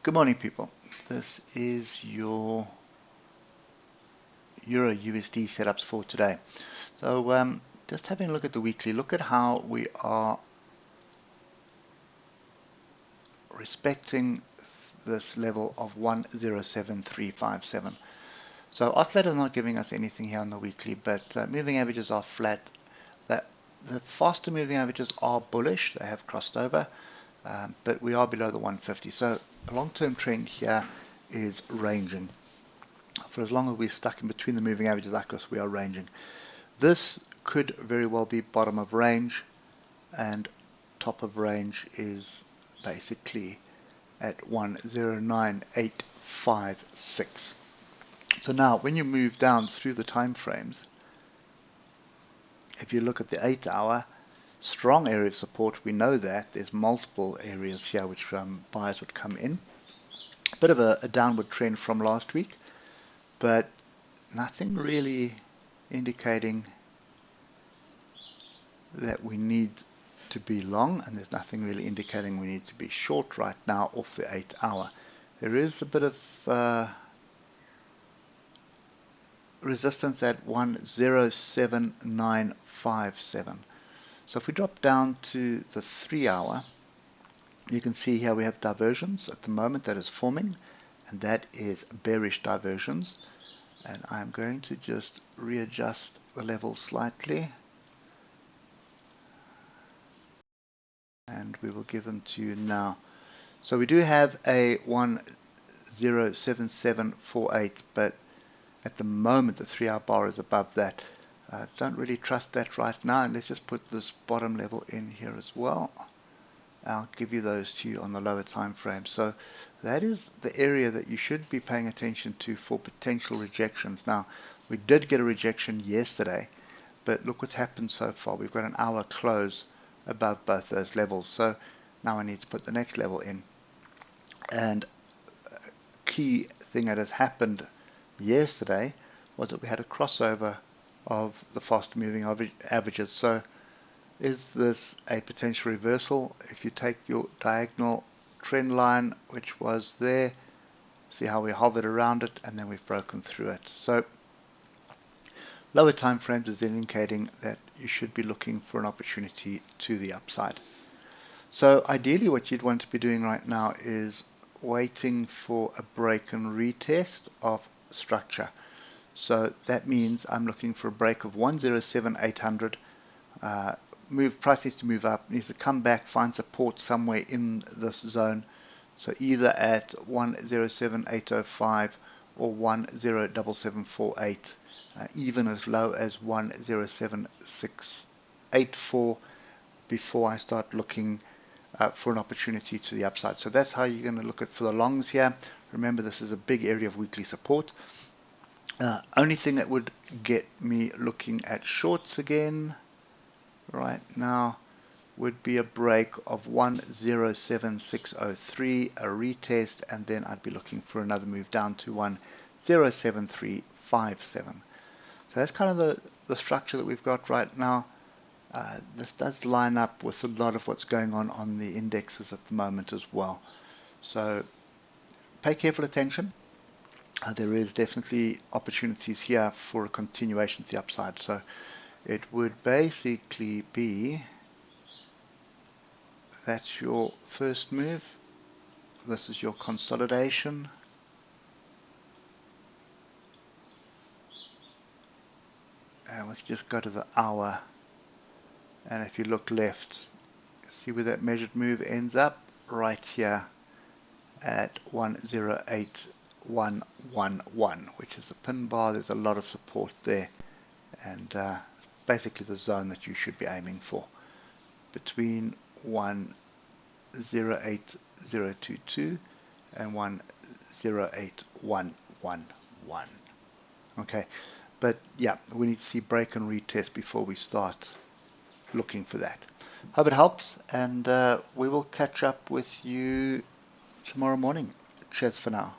Good morning, people. This is your Euro USD setups for today. So just having a look at the weekly, look at how we are respecting this level of 107357. So oscillator is not giving us anything here on the weekly, but moving averages are flat. The faster moving averages are bullish. They have crossed over, but we are below the 150. So the long-term trend here is ranging. For as long as we're stuck in between the moving averages like this, we are ranging. This could very well be bottom of range, and top of range is basically at 109856. So now when you move down through the time frames, if you look at the 8-hour, strong area of support, we know that there's multiple areas here which buyers would come in. Bit of a downward trend from last week, but nothing really indicating that we need to be long, and there's nothing really indicating we need to be short right now off the 8-hour. There is a bit of resistance at 107957. So if we drop down to the 3-hour, you can see here we have diversions at the moment that is forming, and that is bearish diversions. And I'm going to just readjust the level slightly, and we will give them to you now. So we do have a 107748, but at the moment the 3-hour bar is above that. Don't really trust that right now, and let's just put this bottom level in here as well. I'll give you those to you on the lower time frame. So that is the area that you should be paying attention to for potential rejections. Now, we did get a rejection yesterday, but look what's happened so far. We've got an hour close above both those levels. So now I need to put the next level in. And a key thing that has happened yesterday was that we had a crossover of the fast moving averages. So is this a potential reversal? If you take your diagonal trend line, which was there, see how we hovered around it, and then we've broken through it. So lower time frames is indicating that you should be looking for an opportunity to the upside. So ideally what you'd want to be doing right now is waiting for a break and retest of structure. So that means I'm looking for a break of 107800. Price needs to move up, needs to come back, find support somewhere in this zone. So either at 107805 or 107748, even as low as 107684 before I start looking for an opportunity to the upside. So that's how you're going to look at for the longs here. Remember, this is a big area of weekly support. Only thing that would get me looking at shorts again right now would be a break of 107603, a retest, and then I'd be looking for another move down to 107357. So that's kind of the structure that we've got right now. This does line up with a lot of what's going on the indexes at the moment as well. So pay careful attention. There is definitely opportunities here for a continuation to the upside. So it would basically be, that's your first move. This is your consolidation. And we can just go to the hour. And if you look left, see where that measured move ends up? Right here at 108111, which is a pin bar. There's a lot of support there. And basically the zone that you should be aiming for, between 108022 and 108111. Okay, but yeah, we need to see break and retest before we start looking for that. Hope it helps, and we will catch up with you tomorrow morning. Cheers for now.